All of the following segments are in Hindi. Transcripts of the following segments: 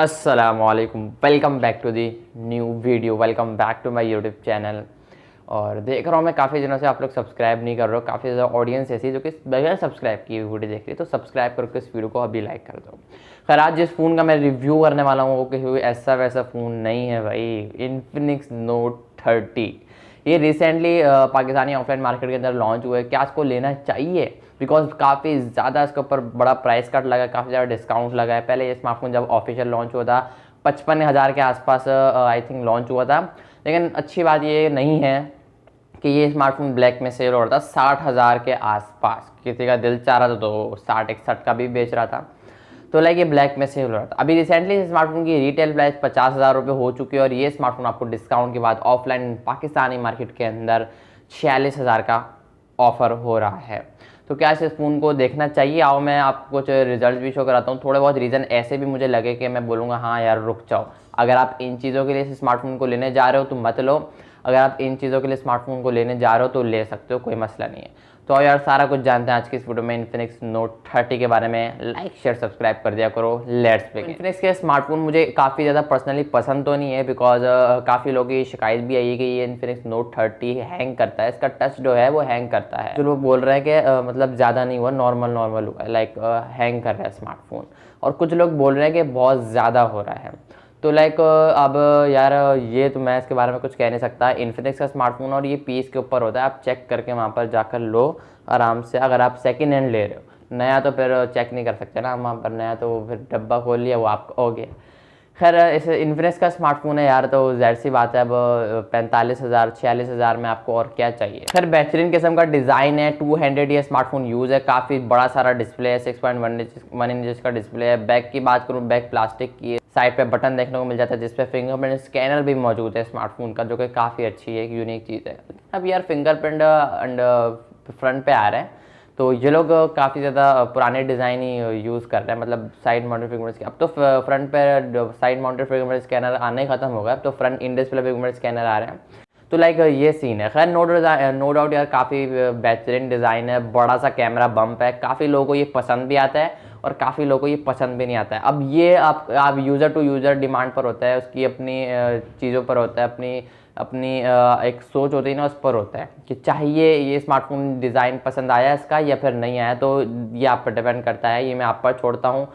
अस्सलामुअलैकुम, welcome back to the new video, welcome back to my YouTube channel. और देख रहा हूँ मैं काफ़ी दिनों से आप लोग सब्सक्राइब नहीं कर रहे हो। काफ़ी ज़्यादा ऑडियंस ऐसी जो कि बगैर सब्सक्राइब किए वीडियो देख रही है, तो सब्सक्राइब करके इस वीडियो को अभी लाइक कर दो। खैर, आज जिस फ़ोन का मैं रिव्यू करने वाला हूँ वो किसी ऐसा वैसा फ़ोन नहीं है भाई। इन्फिनिक्स नोट 30 ये रिसेंटली पाकिस्तानी ऑफलाइन मार्केट के अंदर लॉन्च हुआ है। क्या इसको लेना चाहिए? बिकॉज काफ़ी ज़्यादा इसके ऊपर बड़ा प्राइस कट लगा है, काफ़ी ज़्यादा डिस्काउंट लगा है। पहले ये स्मार्टफोन जब ऑफिशियल लॉन्च हुआ था 55,000 के आसपास आई थिंक लॉन्च हुआ था। लेकिन अच्छी बात ये नहीं है कि ये स्मार्टफोन ब्लैक में सेल हो रहा था 60,000 के आसपास। किसी का दिल चाह रहा था तो 60-61 का भी बेच रहा था। तो लाइक ये ब्लैक में सेल हो रहा था। अभी रिसेंटली इस स्मार्टफोन की रिटेल प्राइस 50,000 रुपये हो चुकी है और ये स्मार्टफोन आपको डिस्काउंट के बाद ऑफलाइन पाकिस्तानी मार्केट के अंदर 46,000 का ऑफर हो रहा है। तो क्या इस फ़ोन को देखना चाहिए? आओ मैं आपको कुछ रिजल्ट भी शो कराता हूँ। थोड़े बहुत रीज़न ऐसे भी मुझे लगे कि मैं बोलूँगा हाँ यार रुक जाओ, अगर आप इन चीज़ों के लिए इस स्मार्टफोन को लेने जा रहे हो तो मत लो, अगर आप इन चीज़ों के लिए स्मार्टफोन को लेने जा रहे हो तो ले सकते हो, कोई मसला नहीं है। तो यार सारा कुछ जानते हैं आज की इस वीडियो में इन्फिनिक्स नोट 30 के बारे में। लाइक शेयर सब्सक्राइब कर दिया करो। Let's begin. इन्फिनिक्स के स्मार्टफोन मुझे काफ़ी ज़्यादा पर्सनली पसंद तो नहीं है, बिकॉज काफ़ी लोगों की शिकायत भी आई है कि ये इन्फिनिक्स नोट 30 हैंग करता है, इसका टच जो है वो हैंग करता है। जो लोग बोल रहे हैं कि मतलब ज़्यादा नहीं हुआ, नॉर्मल हुआ है, लाइक हैंग कर रहा है स्मार्टफोन। और कुछ लोग बोल रहे हैं कि बहुत ज़्यादा हो रहा है। तो लाइक अब यार ये तो मैं इसके बारे में कुछ कह नहीं सकता। इन्फिनिक्स का स्मार्टफोन और ये पीस के ऊपर होता है, आप चेक करके वहाँ पर जाकर लो आराम से। अगर आप सेकंड हैंड ले रहे हो, नया तो फिर चेक नहीं कर सकते ना वहाँ पर, नया तो फिर डब्बा खोल लिया वो आपका हो गया। खैर, इस इन्फिनिक्स का स्मार्टफोन है यार, तो जाहिर सी बात है अब 45,000 46,000 में आपको और क्या चाहिए। खैर, बेहतरीन किस्म का डिज़ाइन है, 2 हैंडेड ये स्मार्टफोन यूज़ है, काफ़ी बड़ा सारा डिस्प्ले है, 6.1 इंच का डिस्प्ले है। बैक की बात करूँ, बैक प्लास्टिक की है, साइड पे बटन देखने को मिल जाता है जिसपे फिंगरप्रिंट स्कैनर भी मौजूद है स्मार्टफोन का, जो कि काफ़ी अच्छी है, एक यूनिक चीज़ है। अब यार फिंगरप्रिंट एंड फ्रंट पे आ रहे हैं, तो ये लोग काफ़ी ज़्यादा पुराने डिज़ाइन ही यूज़ कर रहे हैं, मतलब साइड माउंटेड फिंगरप्रिंट। अब तो फ्रंट पे साइड माउंटेड फिंगरप्रिंट स्कैनर आने ख़त्म हो गया, अब तो front in display fingerprint scanner आ रहे हैं। तो लाइक ये सीन है। खैर, नो डाउट यार काफ़ी बेहतरीन डिज़ाइन है, बड़ा सा कैमरा बम्प है, काफ़ी लोगों को ये पसंद भी आता है और काफ़ी लोगों को ये पसंद भी नहीं आता है। अब ये आप यूज़र टू यूज़र डिमांड पर होता है, उसकी अपनी चीज़ों पर होता है, अपनी अपनी एक सोच होती है ना, उस पर होता है कि चाहिए ये स्मार्टफोन डिज़ाइन पसंद आया इसका या फिर नहीं आया। तो ये आप पर डिपेंड करता है, ये मैं आप पर छोड़ता हूँ।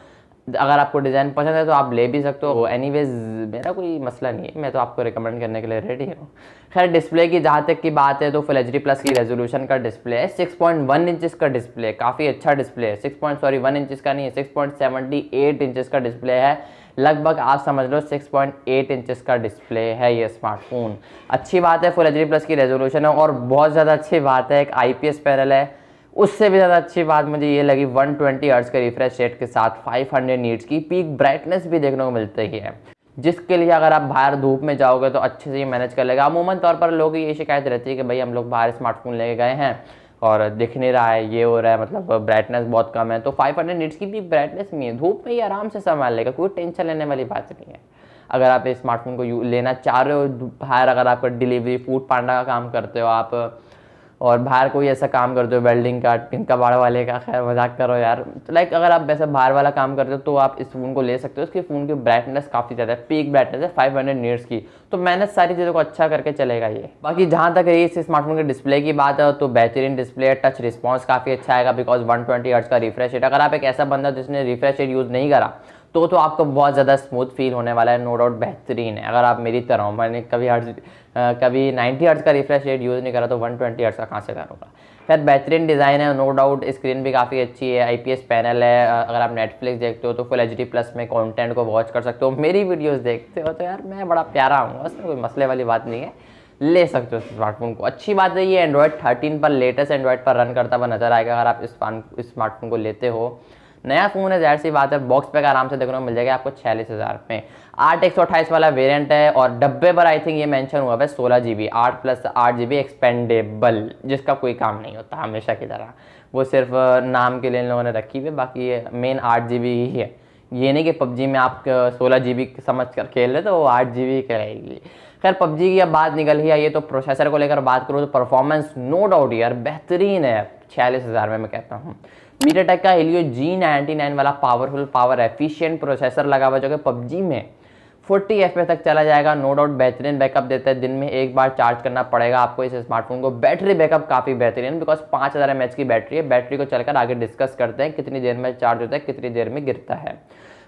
अगर आपको डिज़ाइन पसंद है तो आप ले भी सकते हो, एनीवेज मेरा कोई मसला नहीं है, मैं तो आपको रिकमेंड करने के लिए रेडी हूँ। खैर, डिस्प्ले की जहाँ तक की बात है तो फुल एचडी प्लस की रेजोल्यूशन का डिस्प्ले है, 6.1 इंचेस का डिस्प्ले है, काफ़ी अच्छा डिस्प्ले है। 1 इंचेस का नहीं है, 6.78 इंचेस का डिस्प्ले है, लगभग आप समझ लो 6.8 इंचेस का डिस्प्ले है ये स्मार्टफोन। अच्छी बात है, फुल एचडी प्लस की रेजोल्यूशन है और बहुत ज़्यादा अच्छी बात है एक आईपीएस पैनल है। उससे भी ज़्यादा अच्छी बात मुझे ये लगी 120 हर्ट्ज़ के रिफ्रेश रेट के साथ 500 नीट्स की पीक ब्राइटनेस भी देखने को मिलती है, जिसके लिए अगर आप बाहर धूप में जाओगे तो अच्छे से ये मैनेज कर लेगा। अमूमन तौर पर लोगों की ये शिकायत रहती है कि भाई हम लोग बाहर स्मार्टफोन लेके गए हैं और दिख नहीं रहा है, ये हो रहा है, मतलब ब्राइटनेस बहुत कम है। तो 500 नीट्स की भी ब्राइटनेस नहीं है, धूप में ही आराम से संभाल लेगा, कोई टेंशन लेने वाली बात नहीं है। अगर आप इस स्मार्टफोन को लेना चाह रहे हो बाहर, अगर आपका डिलीवरी फूड पांडा का काम करते हो आप और बाहर कोई ऐसा काम करते हो वेल्डिंग का, कबाड़ वाले का, खैर मजाक करो यार, तो लाइक अगर आप वैसे बाहर वाला काम करते हो तो आप इस फ़ोन को ले सकते हो। उसकी फ़ोन की ब्राइटनेस काफ़ी ज़्यादा है, पीक ब्राइटनेस है 500 नीट्स की, तो मैंने सारी चीज़ों को अच्छा करके चलेगा ये। बाकी जहाँ तक रही इस स्मार्टफोन के डिस्प्ले की बात है तो बेहतरीन डिस्प्ले है, टच रिस्पॉन्स काफ़ी अच्छा आएगा बिकॉज 120 हर्ट्ज़ का रिफ्रेश रेट। अगर आप एक ऐसा बंदा जिसने रिफ्रेश रेट यूज़ नहीं करा तो आपको बहुत ज़्यादा स्मूथ फील होने वाला है, नो डाउट बेहतरीन है। अगर आप मेरी तरह हो, मैंने कभी 90 हर्ट्ज़ का रिफ्रेश रेट यूज़ नहीं करा तो 120 हर्ट्ज़ का कहाँ से करूँगा। खैर, बेहतरीन डिज़ाइन है, नो डाउट। स्क्रीन भी काफ़ी अच्छी है, आईपीएस पैनल है, अगर आप नेटफ्लिक्स देखते हो तो फुल एचडी प्लस में कंटेंट को वॉच कर सकते हो। मेरी वीडियोस देखते हो तो यार मैं बड़ा प्यारा हूँ, उसमें कोई मसले वाली बात नहीं है, ले सकते हो स्मार्टफोन को। अच्छी बात है ये एंड्रॉयड 13 पर, लेटेस्ट एंड्रॉयड पर रन करता हुआ नजर आएगा अगर आप इस स्मार्टफोन को लेते हो। नया फ़ोन है, जाहिर सी बात है, बॉक्स पैक आराम से देखने को मिल जाएगा आपको 46,000 में। 8/128 वाला वेरिएंट है और डब्बे पर आई थिंक ये मेंशन हुआ है 16 GB, 8+8 GB एक्सपेंडेबल, जिसका कोई काम नहीं होता हमेशा की तरह, वो सिर्फ नाम के लिए इन लोगों ने रखी हुई है, बाकी ये मेन 8 GB ही है। ये नहीं कि पबजी में आप 16 GB समझ कर खेल रहे तो वो 8 GB की रहेगी। खैर, पबजी की अब बात निकल ही आई है तो प्रोसेसर को लेकर बात करूँ तो परफॉर्मेंस नो डाउट यार बेहतरीन है 46,000 में, मैं कहता हूँ। MediaTek का Helio G99 वाला पावरफुल पावर एफिशिएंट प्रोसेसर लगा हुआ जो कि PUBG में 40 FPS तक चला जाएगा। नो डाउट बेहतरीन बैकअप देता है, दिन में एक बार चार्ज करना पड़ेगा आपको इस स्मार्टफोन को। बैटरी बैकअप काफ़ी बेहतरीन, बिकॉज 5000 mAh की बैटरी है। बैटरी को चलकर आगे डिस्कस करते हैं कितनी देर में चार्ज होता है, कितनी देर में गिरता है।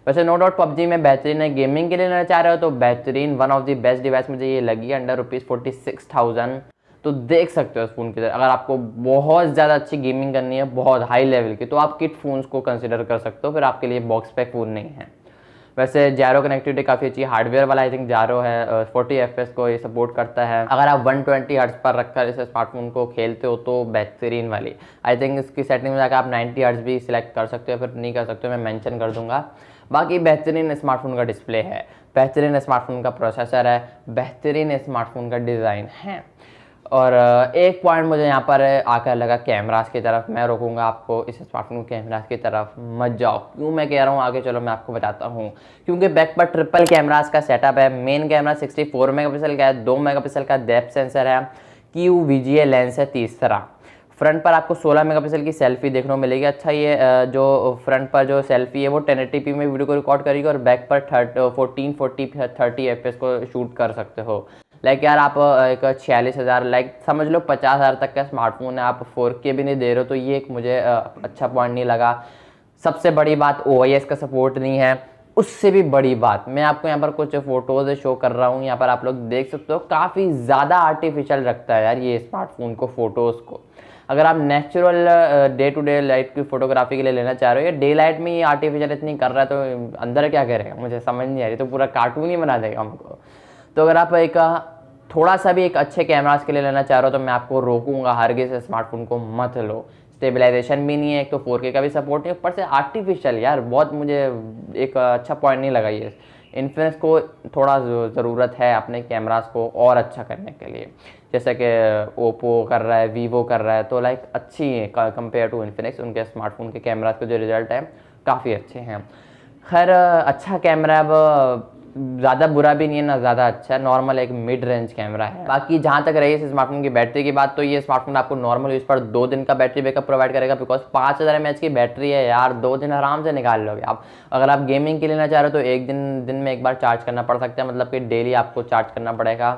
वैसे नो डाउट PUBG में बेहतरीन है। गेमिंग के लिए लेना चाह रहे हो तो बेहतरीन one of the best device मुझे ये लगी अंडर ₹46,000। तो देख सकते हो इस फ़ोन की तरह। अगर आपको बहुत ज़्यादा अच्छी गेमिंग करनी है, बहुत हाई लेवल की, तो आप किट फ़ोन्स को कंसिडर कर सकते हो, फिर आपके लिए बॉक्स पैक फ़ोन नहीं है। वैसे जारो कनेक्टिविटी काफ़ी अच्छी, हार्डवेयर वाला आई थिंक जारो है, 40 FPS को ये सपोर्ट करता है। अगर आप 120 हर्ट्ज पर रखकर इस स्मार्टफोन को खेलते हो तो बेहतरीन वाली। आई थिंक इसकी सेटिंग में जाकर आप 90 हर्ट्ज भी सिलेक्ट कर सकते हो, फिर नहीं कर सकते हो, मैं मेंशन कर दूंगा। बाकी बेहतरीन स्मार्टफोन का डिस्प्ले है, बेहतरीन स्मार्टफोन का प्रोसेसर है, बेहतरीन स्मार्टफोन का डिज़ाइन है। और एक पॉइंट मुझे यहाँ पर आकर लगा कैमरास की तरफ। मैं रोकूंगा आपको इस स्मार्टफोन के कैमरास की तरफ मत जाओ। क्यों मैं कह रहा हूँ आगे चलो मैं आपको बताता हूँ। क्योंकि बैक पर ट्रिपल कैमरास का सेटअप है। मेन कैमरा 64 मेगापिक्सल का है, 2 मेगापिक्सल का डेप्थ सेंसर है, QVGA लेंस है तीसरा। फ्रंट पर आपको 16 मेगापिक्सल की सेल्फी देखने को मिलेगी। अच्छा ये जो फ्रंट पर जो सेल्फी है वो 1080p में वीडियो को रिकॉर्ड करेगी और बैक पर 1440 FPS को शूट कर सकते हो। लाइक यार आप एक 46,000 लाइक समझ लो 50,000 तक का स्मार्टफोन है, आप 4K भी नहीं दे रहे हो, तो ये एक मुझे अच्छा पॉइंट नहीं लगा। सबसे बड़ी बात OIS का सपोर्ट नहीं है। उससे भी बड़ी बात मैं आपको यहाँ पर कुछ फोटोज शो कर रहा हूँ, यहाँ पर आप लोग देख सकते हो काफ़ी ज़्यादा आर्टिफिशियल रखता है यार ये स्मार्टफोन को, फोटोज़ को। अगर आप natural day to day light की फोटोग्राफी के लिए लेना चाह रहे हो, या डे लाइट में ये आर्टिफिशियल इतनी कर रहा है तो अंदर क्या करेगा मुझे समझ नहीं आ रही, तो पूरा कार्टून ही बना देगा हमको। तो अगर आप एक थोड़ा सा भी एक अच्छे कैमरास के लिए लेना चाह रहे हो तो मैं आपको रोकूंगा, हरगिज़ स्मार्टफोन को मत लो। स्टेबलाइजेशन भी नहीं है, एक तो 4K का भी सपोर्ट नहीं, ऊपर से आर्टिफिशियल यार बहुत मुझे एक अच्छा पॉइंट नहीं लगा ये। इन्फिनिक्स को थोड़ा ज़रूरत है अपने कैमरास को और अच्छा करने के लिए, जैसे कि ओप्पो कर रहा है, वीवो कर रहा है, तो लाइक अच्छी है कंपेयर टू इन्फिनिक्स। उनके स्मार्टफोन के कैमरास के जो रिजल्ट है काफ़ी अच्छे हैं। खैर अच्छा कैमरा अब ज़्यादा बुरा भी नहीं है ना ज़्यादा अच्छा है, नॉर्मल एक मिड रेंज कैमरा है। बाकी जहाँ तक रही इस स्मार्टफोन की बैटरी की बात, तो ये स्मार्टफोन आपको नॉर्मल यूज़ पर 2 दिन का बैटरी बैकअप प्रोवाइड करेगा, बिकॉज 5000 mAh की बैटरी है यार, 2 दिन आराम से निकाल लोगे आप। अगर आप गेमिंग के लेना चाह रहे हो तो एक दिन में एक बार चार्ज करना पड़ सकता है, मतलब कि डेली आपको चार्ज करना पड़ेगा।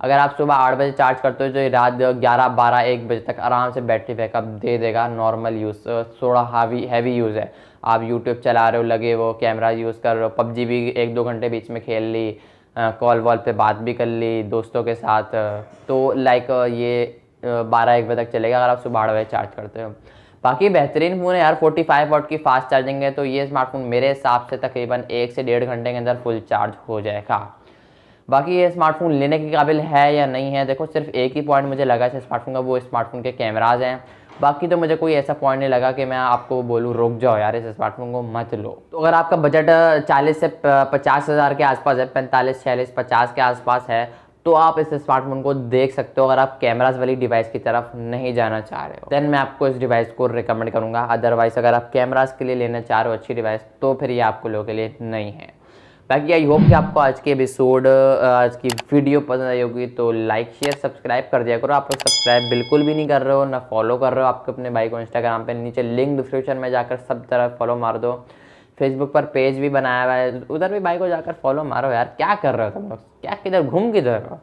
अगर आप सुबह 8 बजे चार्ज करते हो तो रात 11, 12, 1 बजे तक आराम से बैटरी बैकअप दे देगा। नॉर्मल यूज़ थोड़ा हैवी यूज़ है, आप यूट्यूब चला रहे हो, लगे वो कैमरा यूज़ कर रहे हो, PUBG भी 1-2 घंटे बीच में खेल ली, कॉल वॉल पे बात भी कर ली दोस्तों के साथ, तो लाइक ये 12-1 बजे तक चलेगा अगर आप सुबह 8 बजे चार्ज करते हो। बाकी बेहतरीन फ़ोन है यार, 45 वाट की फास्ट चार्जिंग है, तो ये स्मार्टफोन मेरे हिसाब से तकरीबन 1 से 1.5 घंटे के अंदर फुल चार्ज हो जाएगा। बाकी ये स्मार्टफोन लेने के काबिल है या नहीं है, देखो सिर्फ एक ही पॉइंट मुझे लगा इस स्मार्टफोन का, वो स्मार्टफोन के कैमराज हैं। बाकी तो मुझे कोई ऐसा पॉइंट नहीं लगा कि मैं आपको बोलूँ रुक जाओ यार इस स्मार्टफोन को मत लो। तो अगर आपका बजट 40 से 50,000 के आसपास है, 45, 46, 50 के आसपास है, तो आप इस स्मार्टफोन को देख सकते हो। अगर आप कैमराज वाली डिवाइस की तरफ नहीं जाना चाह रहे हो देन मैं आपको इस डिवाइस को रिकमेंड करूँगा। अदरवाइज़ अगर आप कैमराज के लिए लेना चाह रहे हो अच्छी डिवाइस, तो फिर ये आपको लोगों के लिए नहीं है। बाकी आई होप कि आपको आज के एपिसोड, आज की वीडियो पसंद आई होगी, तो लाइक शेयर सब्सक्राइब कर दिया करो। आप लोग सब्सक्राइब बिल्कुल भी नहीं कर रहे हो ना फॉलो कर रहे हो आपके अपने भाई को इंस्टाग्राम पे, नीचे लिंक डिस्क्रिप्शन में जाकर सब तरफ फॉलो मार दो। फेसबुक पर पेज भी बनाया हुआ है, उधर भी भाई को जाकर फॉलो मारो यार। क्या कर रहे हो तुम लोग, क्या किधर घूम किधर हो।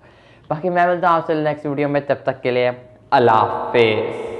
बाकी मैं मिलता हूँ आपसे नेक्स्ट वीडियो में, तब तक के लिए अल्लाह हाफिज़।